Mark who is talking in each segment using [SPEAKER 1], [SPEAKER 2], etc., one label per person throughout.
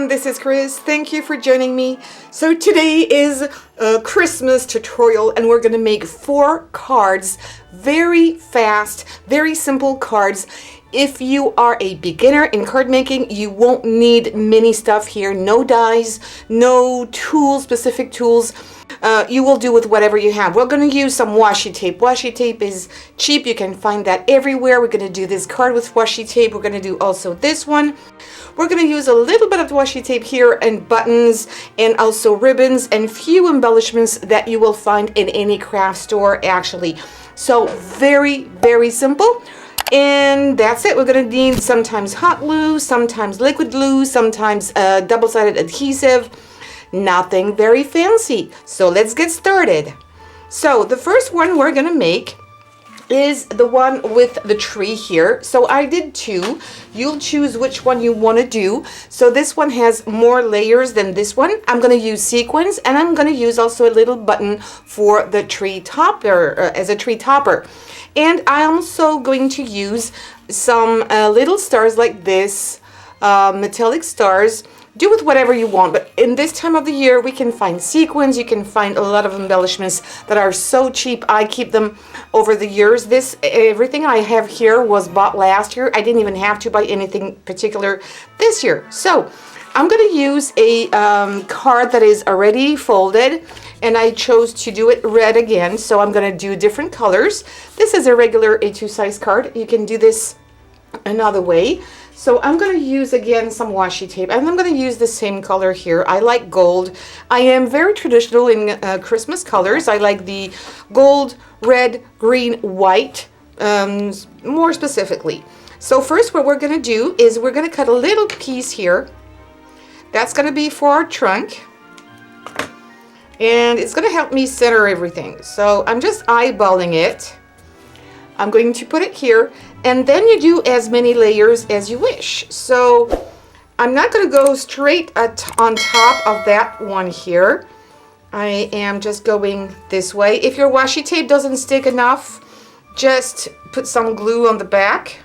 [SPEAKER 1] everyone, this is Chris. Thank you for joining me. So today is a Christmas tutorial and we're going to make 4 cards, very fast, very simple cards. If you are a beginner in card making, you won't need many stuff here, no dies, no tools, specific tools. You will do with whatever you have. We're going to use some washi tape. Washi tape is cheap. You can find that everywhere. We're going to do this card with washi tape. We're going to do also this one. We're going to use a little bit of washi tape here and buttons and also ribbons and few embellishments that you will find in any craft store actually. So very, very simple. And that's it. We're going to need sometimes hot glue, sometimes liquid glue, sometimes double-sided adhesive. Nothing very fancy. So let's get started. So the first one we're going to make is the one with the tree here. So I did 2. You'll choose which one you want to do. So this one has more layers than this one. I'm going to use sequins and I'm going to use also a little button for the tree topper as a tree topper. And I'm also going to use some little stars like this, metallic stars. Do with whatever you want, but in this time of the year we can find sequins, you can find a lot of embellishments that are so cheap. I keep them over the years. Everything I have here was bought last year. I didn't even have to buy anything particular this year. So I'm going to use a card that is already folded, and I chose to do it red again, so I'm going to do different colors. This is a regular A2 size card. You can do this another way. So I'm going to use again some washi tape, and I'm going to use the same color here. I like gold. I am very traditional in Christmas colors. I like the gold, red, green, white, more specifically. So first what we're going to do is we're going to cut a little piece here. That's going to be for our trunk. And it's going to help me center everything. So I'm just eyeballing it. I'm going to put it here, and then you do as many layers as you wish. So I'm not going to go straight on top of that one here. I am just going this way. If your washi tape doesn't stick enough, just put some glue on the back.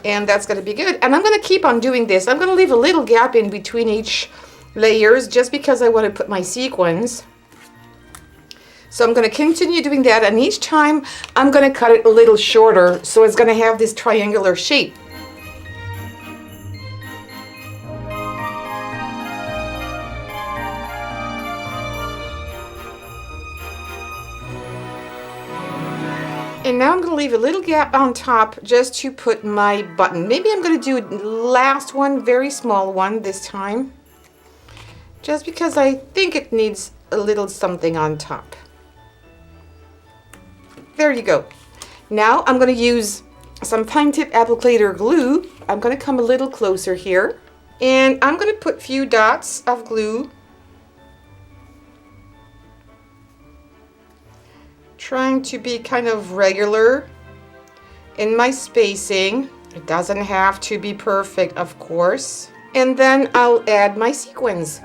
[SPEAKER 1] And that's going to be good. And I'm going to keep on doing this. I'm going to leave a little gap in between each layers just because I want to put my sequins. So I'm going to continue doing that, and each time I'm going to cut it a little shorter so it's going to have this triangular shape. And now I'm going to leave a little gap on top just to put my button. Maybe I'm going to do the last one, very small one this time, just because I think it needs a little something on top. There you go. Now I'm going to use some fine tip applicator glue. I'm going to come a little closer here, and I'm going to put a few dots of glue, trying to be kind of regular in my spacing. It doesn't have to be perfect, of course. And then I'll add my sequins.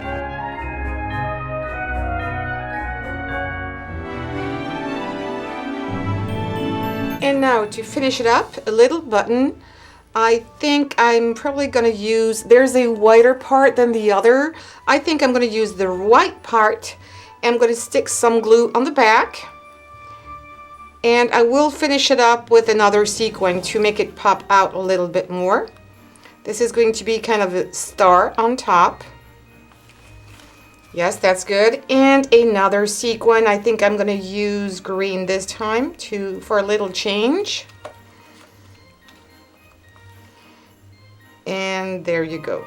[SPEAKER 1] And now to finish it up, a little button. I think I'm probably going to use, there's a whiter part than the other. I think I'm going to use the white part. I'm going to stick some glue on the back. And I will finish it up with another sequin to make it pop out a little bit more. This is going to be kind of a star on top. Yes, that's good. And another sequin. I think I'm going to use green this time for a little change. And there you go.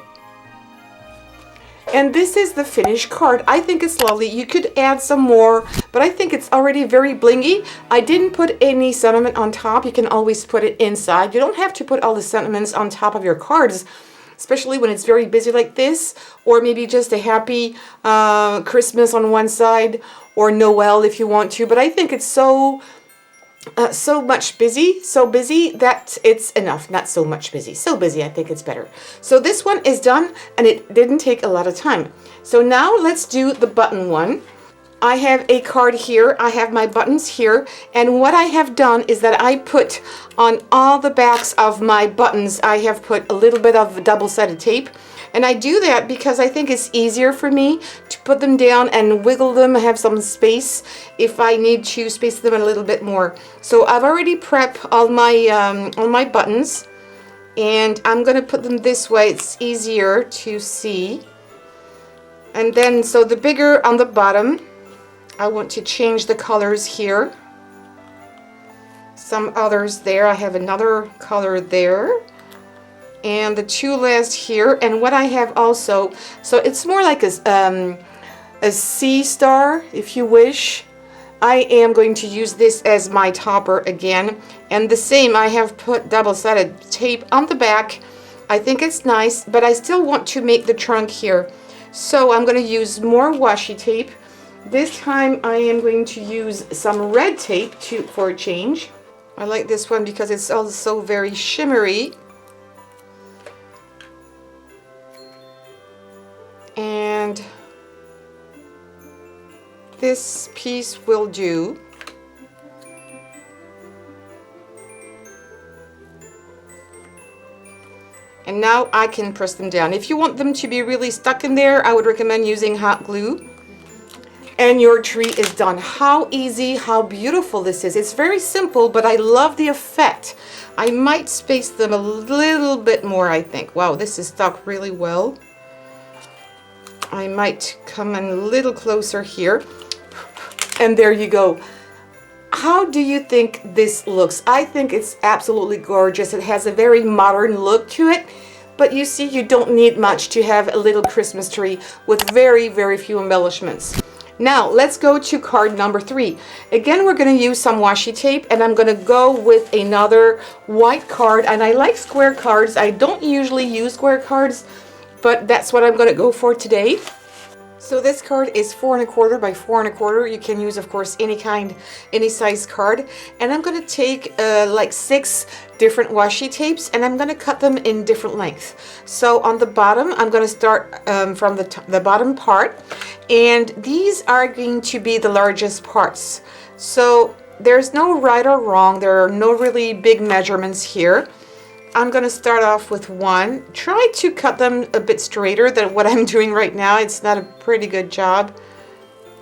[SPEAKER 1] And this is the finished card. I think it's lovely. You could add some more, but I think it's already very blingy. I didn't put any sentiment on top. You can always put it inside. You don't have to put all the sentiments on top of your cards, especially when it's very busy like this, or maybe just a happy Christmas on one side, or Noel if you want to. But I think it's so busy that it's enough. Not so much busy, so busy, I think it's better. So this one is done, and it didn't take a lot of time. So now let's do the button one. I have a card here, I have my buttons here, and what I have done is that I put on all the backs of my buttons, I have put a little bit of double-sided tape. And I do that because I think it's easier for me to put them down and wiggle them, have some space if I need to space them a little bit more. So I've already prepped all my buttons, and I'm going to put them this way. It's easier to see. And then, so the bigger on the bottom, I want to change the colors here. Some others there. I have another color there. And the two last here. And what I have also, so it's more like a sea star, if you wish. I am going to use this as my topper again. And the same, I have put double-sided tape on the back. I think it's nice, but I still want to make the trunk here. So I'm going to use more washi tape. This time I am going to use some red tape for a change. I like this one because it's also very shimmery. And this piece will do. And now I can press them down. If you want them to be really stuck in there, I would recommend using hot glue. And your tree is done. How easy, how beautiful this is. It's very simple, but I love the effect. I might space them a little bit more, I think. Wow, this is stuck really well. I might come in a little closer here. And there you go. How do you think this looks? I think it's absolutely gorgeous. It has a very modern look to it. But you see, you don't need much to have a little Christmas tree with very, very few embellishments. Now, let's go to card number 3. Again, we're going to use some washi tape, and I'm going to go with another white card. And I like square cards. I don't usually use square cards, but that's what I'm going to go for today. So this card is 4 1/4 by 4 1/4. You can use, of course, any size card. And I'm going to take like 6 different washi tapes, and I'm going to cut them in different lengths. So on the bottom, I'm going to start from the bottom part, and these are going to be the largest parts. So there's no right or wrong. There are no really big measurements here. I'm going to start off with one. Try to cut them a bit straighter than what I'm doing right now. It's not a pretty good job.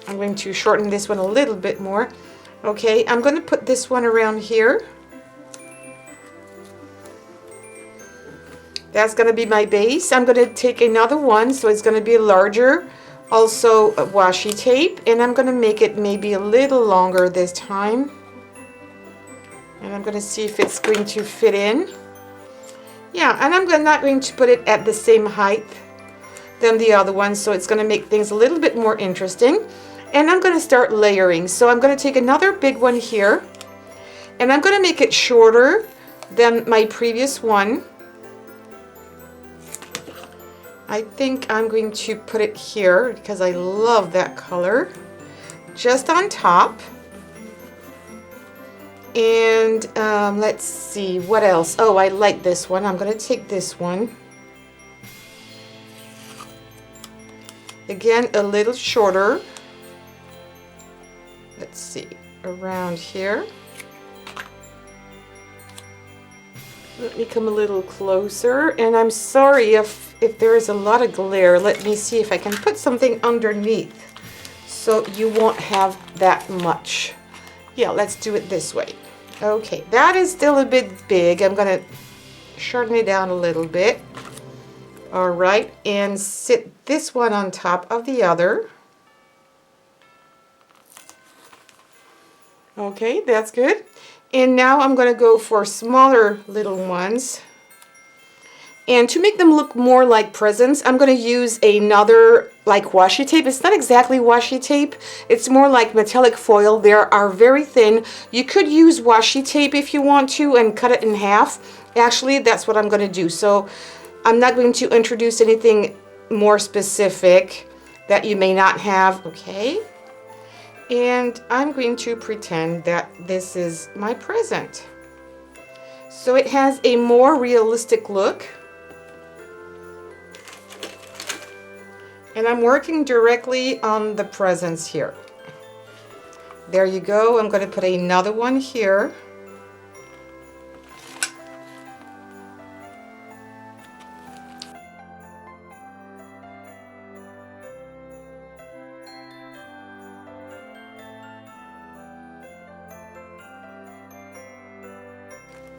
[SPEAKER 1] I'm going to shorten this one a little bit more. Okay, I'm going to put this one around here. That's going to be my base. I'm going to take another one, so it's going to be larger. Also a washi tape, and I'm going to make it maybe a little longer this time. And I'm going to see if it's going to fit in. Yeah, and I'm not going to put it at the same height than the other one, so it's going to make things a little bit more interesting. And I'm going to start layering. So I'm going to take another big one here, and I'm going to make it shorter than my previous one. I think I'm going to put it here because I love that color, just on top. And let's see, what else? Oh, I like this one. I'm going to take this one. Again, a little shorter. Let's see, around here. Let me come a little closer. And I'm sorry if there is a lot of glare. Let me see if I can put something underneath so you won't have that much. Yeah, let's do it this way. Okay, that is still a bit big. I'm going to shorten it down a little bit. All right, and sit this one on top of the other. Okay, that's good. And now I'm going to go for smaller little ones. And to make them look more like presents, I'm going to use another like washi tape. It's not exactly washi tape. It's more like metallic foil. They are very thin. You could use washi tape if you want to and cut it in half. Actually, that's what I'm going to do. So I'm not going to introduce anything more specific that you may not have. Okay. And I'm going to pretend that this is my present. So it has a more realistic look. And I'm working directly on the presents here. There you go. I'm going to put another one here.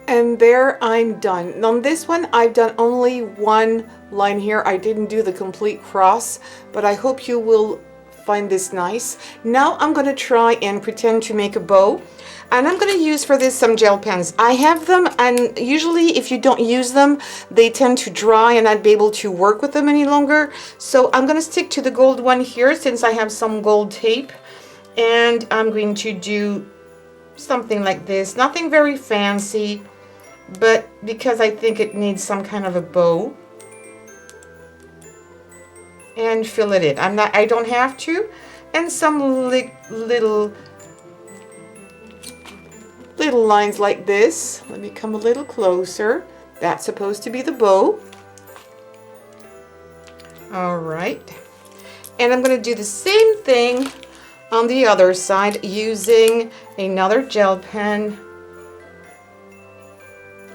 [SPEAKER 1] And there I'm done. On this one, I've done only one line here. I didn't do the complete cross, but I hope you will find this nice. Now I'm going to try and pretend to make a bow. And I'm going to use for this some gel pens. I have them, and usually if you don't use them, they tend to dry and I'd be able to work with them any longer. So I'm going to stick to the gold one here since I have some gold tape. And I'm going to do something like this. Nothing very fancy, but because I think it needs some kind of a bow. And fill it in. I don't have to. And some little lines like this. Let me come a little closer. That's supposed to be the bow. All right. And I'm going to do the same thing on the other side using another gel pen.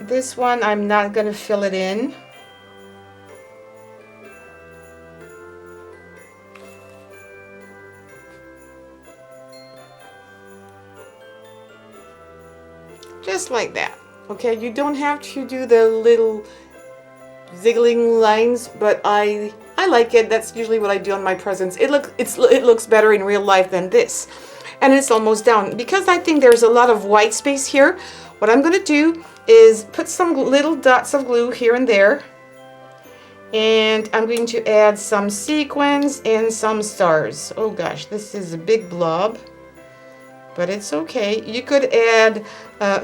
[SPEAKER 1] This one I'm not going to fill it in. Just like that. Okay, you don't have to do the little ziggling lines, but I like it. That's usually what I do on my presents. It looks better in real life than this. And it's almost down. Because I think there's a lot of white space here, what I'm going to do is put some little dots of glue here and there. And I'm going to add some sequins and some stars. Oh gosh, this is a big blob. But it's okay. You could add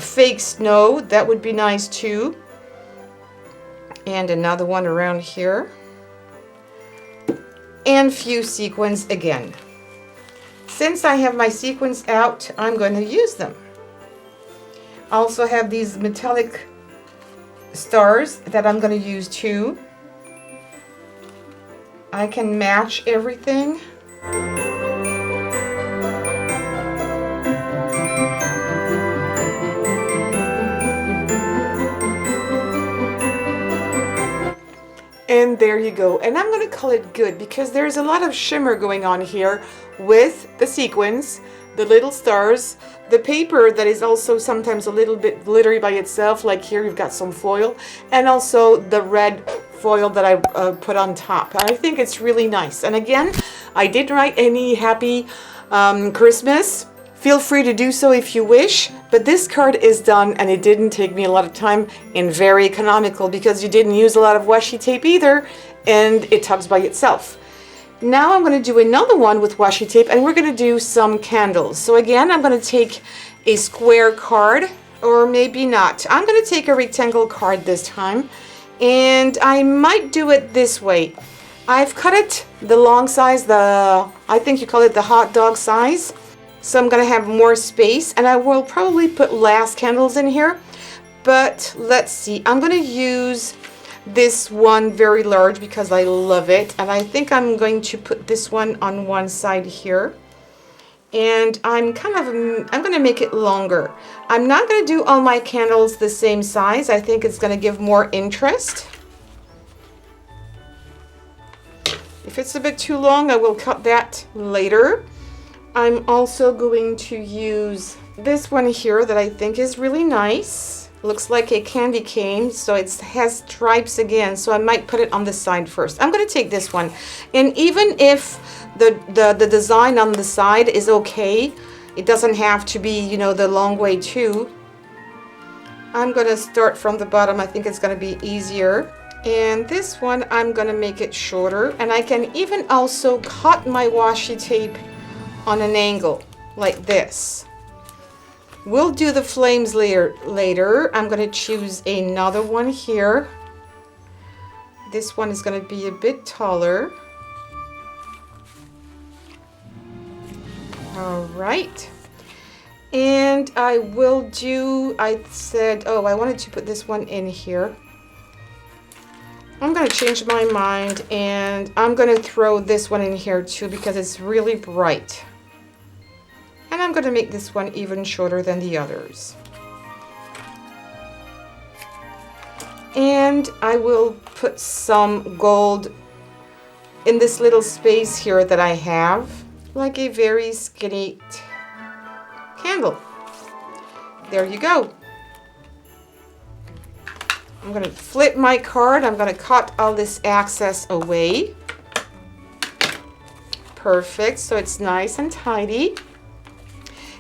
[SPEAKER 1] fake snow. That would be nice too. And another one around here. And few sequins again. Since I have my sequins out, I'm going to use them. I also have these metallic stars that I'm going to use too. I can match everything. And there you go. And I'm going to call it good because there's a lot of shimmer going on here with the sequins, the little stars, the paper that is also sometimes a little bit glittery by itself, like here you've got some foil, and also the red foil that I put on top. I think it's really nice. And again, I didn't write any happy Christmas. Feel free to do so if you wish, but this card is done and it didn't take me a lot of time and very economical because you didn't use a lot of washi tape either and it tugs by itself. Now I'm going to do another one with washi tape and we're going to do some candles. So again, I'm going to take a square card, or maybe not. I'm going to take a rectangle card this time, and I might do it this way. I've cut it the long size, I think you call it the hot dog size. So I'm going to have more space, and I will probably put last candles in here. But let's see, I'm going to use this one very large because I love it, and I think I'm going to put this one on one side here. And I'm going to make it longer. I'm not going to do all my candles the same size. I think it's going to give more interest. If it's a bit too long, I will cut that later. I'm also going to use this one here that I think is really nice. Looks like a candy cane, so it has stripes again, so I might put it on the side first. I'm going to take this one, and even if the design on the side is okay, it doesn't have to be, you know, the long way too. I'm going to start from the bottom. I think it's going to be easier. And this one, I'm going to make it shorter, and I can even also cut my washi tape on an angle like this. We'll do the flames later. I'm going to choose another one here. This one is going to be a bit taller. All right. And I will do, I said, oh, I wanted to put this one in here. I'm going to change my mind, and I'm going to throw this one in here too because it's really bright. And I'm going to make this one even shorter than the others. And I will put some gold in this little space here that I have, like a very skinny candle. There you go. I'm going to flip my card. I'm going to cut all this excess away. Perfect. So it's nice and tidy.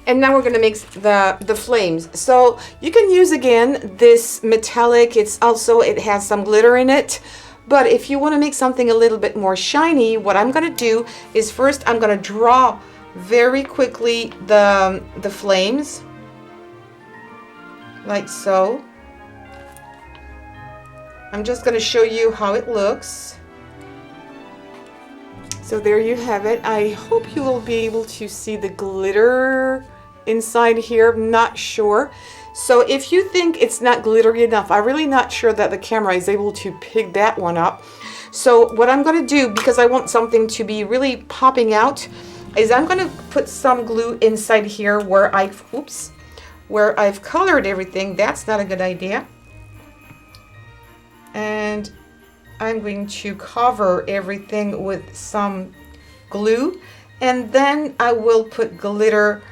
[SPEAKER 1] And now we're going to make the flames. So you can use again this metallic. It has some glitter in it. But if you want to make something a little bit more shiny, what I'm going to do is first I'm going to draw very quickly the flames, like so. I'm just going to show you how it looks. So there you have it. I hope you will be able to see the glitter inside here. I'm not sure. So if you think it's not glittery enough, I'm really not sure that the camera is able to pick that one up. So what I'm going to do, because I want something to be really popping out, is I'm going to put some glue inside here where I've colored everything. That's not a good idea. And I'm going to cover everything with some glue, and then I will put glitter,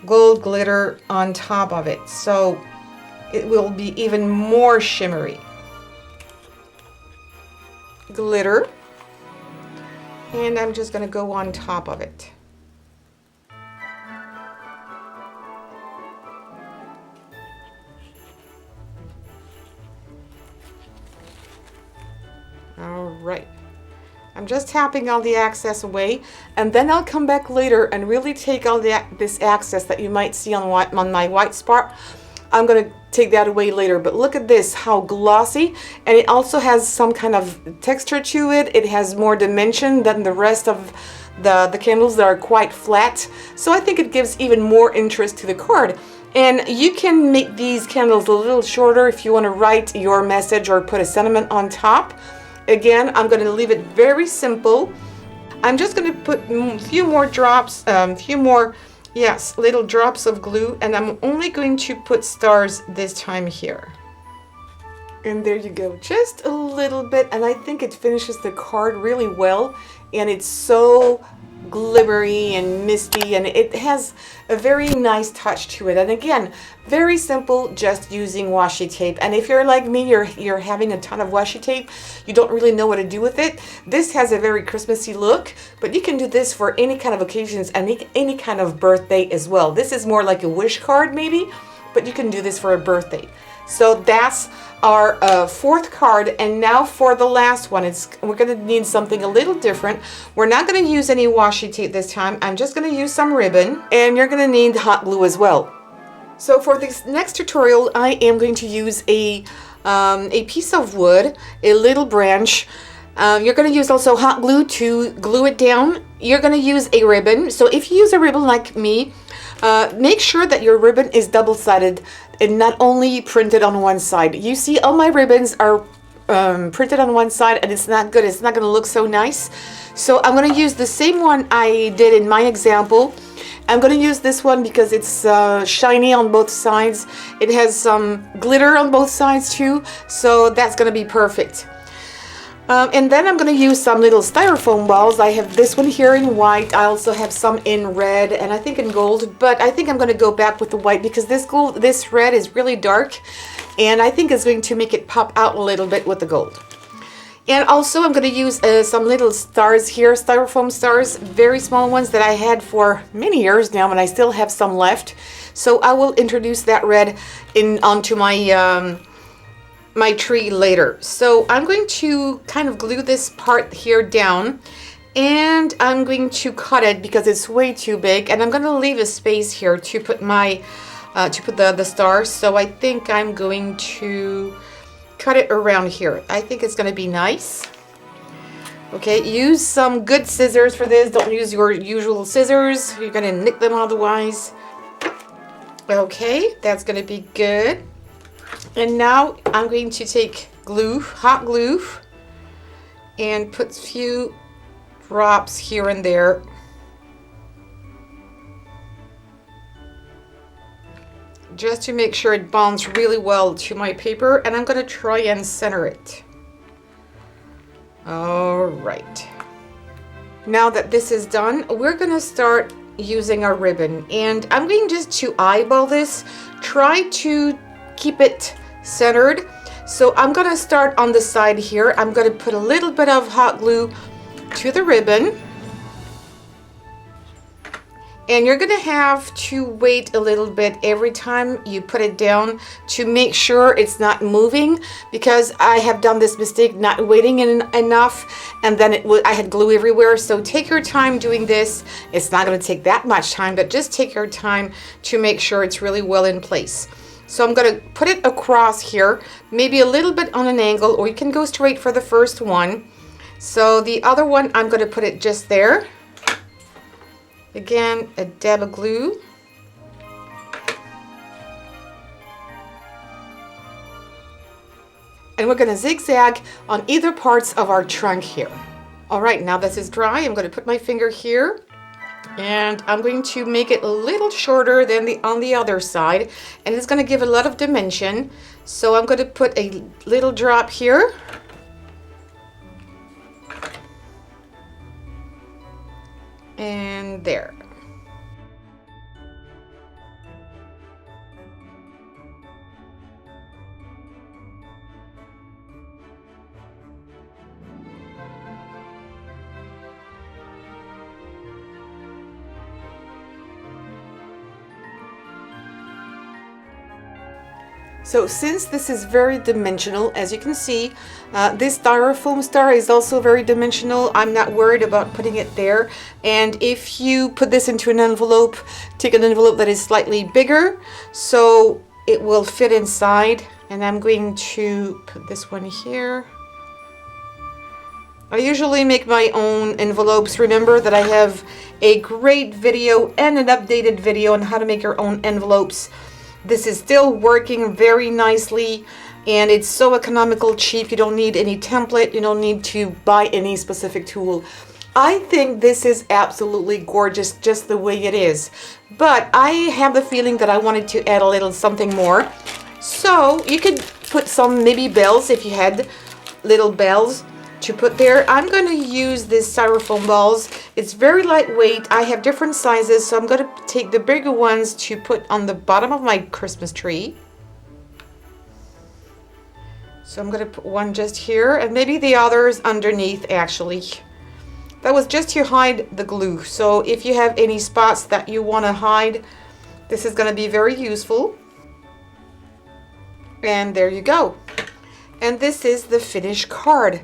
[SPEAKER 1] gold glitter on top of it, so it will be even more shimmery. Glitter, and I'm just going to go on top of it. Alright, I'm just tapping all the excess away, and then I'll come back later and really take all this excess that you might see on my white spot. I'm going to take that away later, but look at this, how glossy, and it also has some kind of texture to it. It has more dimension than the rest of the candles that are quite flat, so I think it gives even more interest to the card. And you can make these candles a little shorter if you want to write your message or put a sentiment on top. Again, I'm going to leave it very simple. I'm just going to put a few more drops, little drops of glue, and I'm only going to put stars this time here. And there you go, just a little bit, and I think it finishes the card really well, and it's so glittery and misty, and it has a very nice touch to it. And again, very simple, just using washi tape. And if you're like me, you're having a ton of washi tape, you don't really know what to do with it, this has a very Christmassy look, but you can do this for any kind of occasions and any kind of birthday as well. This is more like a wish card maybe, but you can do this for a birthday. So that's our fourth card, and now for the last one, we're going to need something a little different. We're not going to use any washi tape this time. I'm just going to use some ribbon, and you're going to need hot glue as well. So for this next tutorial, I am going to use a piece of wood, a little branch. You're going to use also hot glue to glue it down. You're going to use a ribbon. So if you use a ribbon like me, make sure that your ribbon is double-sided and not only printed on one side. You see, all my ribbons are printed on one side, and it's not good. It's not going to look so nice. So I'm going to use the same one I did in my example. I'm going to use this one because it's shiny on both sides. It has some glitter on both sides too, so that's going to be perfect. And then I'm going to use some little styrofoam balls. I have this one here in white. I also have some in red and I think in gold, but I think I'm going to go back with the white because this red is really dark, and I think it's going to make it pop out a little bit with the gold. And also I'm going to use some little stars here, styrofoam stars, very small ones that I had for many years now, and I still have some left. So I will introduce that red onto my my tree later. So I'm going to kind of glue this part here down, and I'm going to cut it because it's way too big, and I'm going to leave a space here to put my the stars. So I think I'm going to cut it around here. I think it's going to be nice. Okay, use some good scissors for this. Don't use your usual scissors. You're going to nick them otherwise. Okay, that's going to be good. And now I'm going to take glue, hot glue, and put a few drops here and there. Just to make sure it bonds really well to my paper, and I'm going to try and center it. All right. Now that this is done, we're going to start using our ribbon, and I'm going just to eyeball this. Try to keep it centered. So I'm going to start on the side here. I'm going to put a little bit of hot glue to the ribbon. And you're going to have to wait a little bit every time you put it down to make sure it's not moving, because I have done this mistake not waiting enough, and then I had glue everywhere. So take your time doing this. It's not going to take that much time, but just take your time to make sure it's really well in place. So I'm going to put it across here, maybe a little bit on an angle, or you can go straight for the first one. So the other one, I'm going to put it just there. Again, a dab of glue. And we're going to zigzag on either parts of our trunk here. All right, now this is dry. I'm going to put my finger here, and I'm going to make it a little shorter than on the other side, and it's going to give a lot of dimension. So I'm going to put a little drop here. And there. So since this is very dimensional, as you can see, this styrofoam star is also very dimensional. I'm not worried about putting it there. And if you put this into an envelope, take an envelope that is slightly bigger so it will fit inside. And I'm going to put this one here. I usually make my own envelopes. Remember that I have a great video and an updated video on how to make your own envelopes. This is still working very nicely, and it's so economical, cheap. You don't need any template. You don't need to buy any specific tool. I think this is absolutely gorgeous just the way it is. But I have the feeling that I wanted to add a little something more. So you could put some maybe bells if you had little bells to put there. I'm going to use this styrofoam balls. It's very lightweight. I have different sizes, so I'm going to take the bigger ones to put on the bottom of my Christmas tree. So I'm going to put one just here, and maybe the others underneath actually. That was just to hide the glue. So if you have any spots that you want to hide, this is going to be very useful. And there you go. And this is the finished card.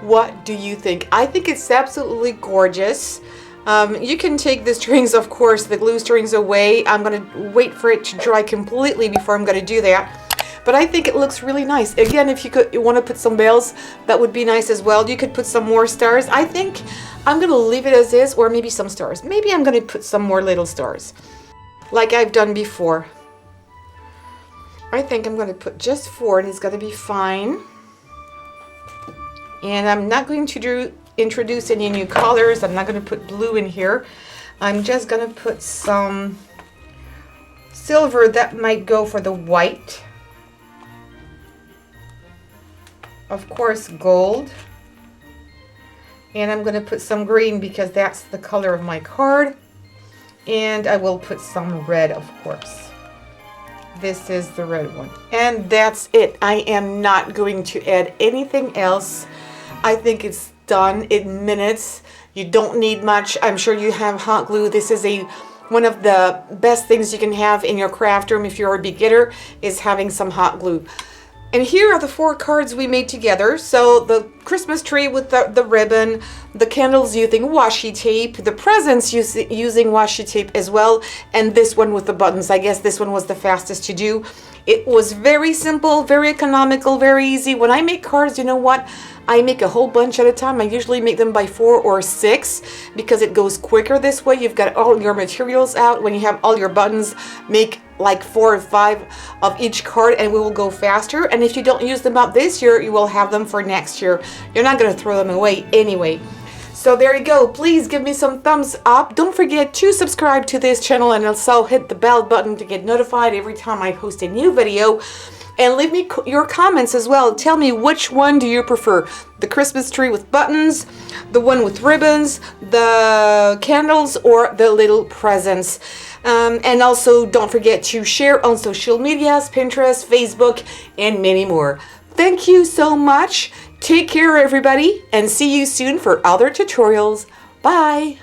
[SPEAKER 1] What do you think? I think it's absolutely gorgeous. You can take the strings, of course, the glue strings away. I'm going to wait for it to dry completely before I'm going to do that. But I think it looks really nice. Again, if you want to put some bells, that would be nice as well. You could put some more stars. I think I'm going to leave it as is, or maybe some stars. Maybe I'm going to put some more little stars, like I've done before. I think I'm going to put just 4, and it's going to be fine. And I'm not going to introduce any new colors. I'm not going to put blue in here. I'm just going to put some silver that might go for the white. Of course, gold. And I'm going to put some green because that's the color of my card. And I will put some red, of course. This is the red one. And that's it. I am not going to add anything else. I think it's done in minutes. You don't need much. I'm sure you have hot glue. This is one of the best things you can have in your craft room if you're a beginner, is having some hot glue. And here are the 4 cards we made together. So the Christmas tree with the ribbon, the candles using washi tape, the presents using washi tape as well, and this one with the buttons. I guess this one was the fastest to do. It was very simple, very economical, very easy. When I make cards, you know what? I make a whole bunch at a time. I usually make them by 4 or 6 because it goes quicker this way. You've got all your materials out. When you have all your buttons, make like 4 or 5 of each card, and we will go faster. And if you don't use them up this year, you will have them for next year. You're not going to throw them away anyway. So there you go. Please give me some thumbs up. Don't forget to subscribe to this channel and also hit the bell button to get notified every time I post a new video. And leave me your comments as well. Tell me, which one do you prefer? The Christmas tree with buttons, the one with ribbons, the candles, or the little presents? And also don't forget to share on social medias, Pinterest, Facebook, and many more. Thank you so much. Take care, everybody, and see you soon for other tutorials. Bye.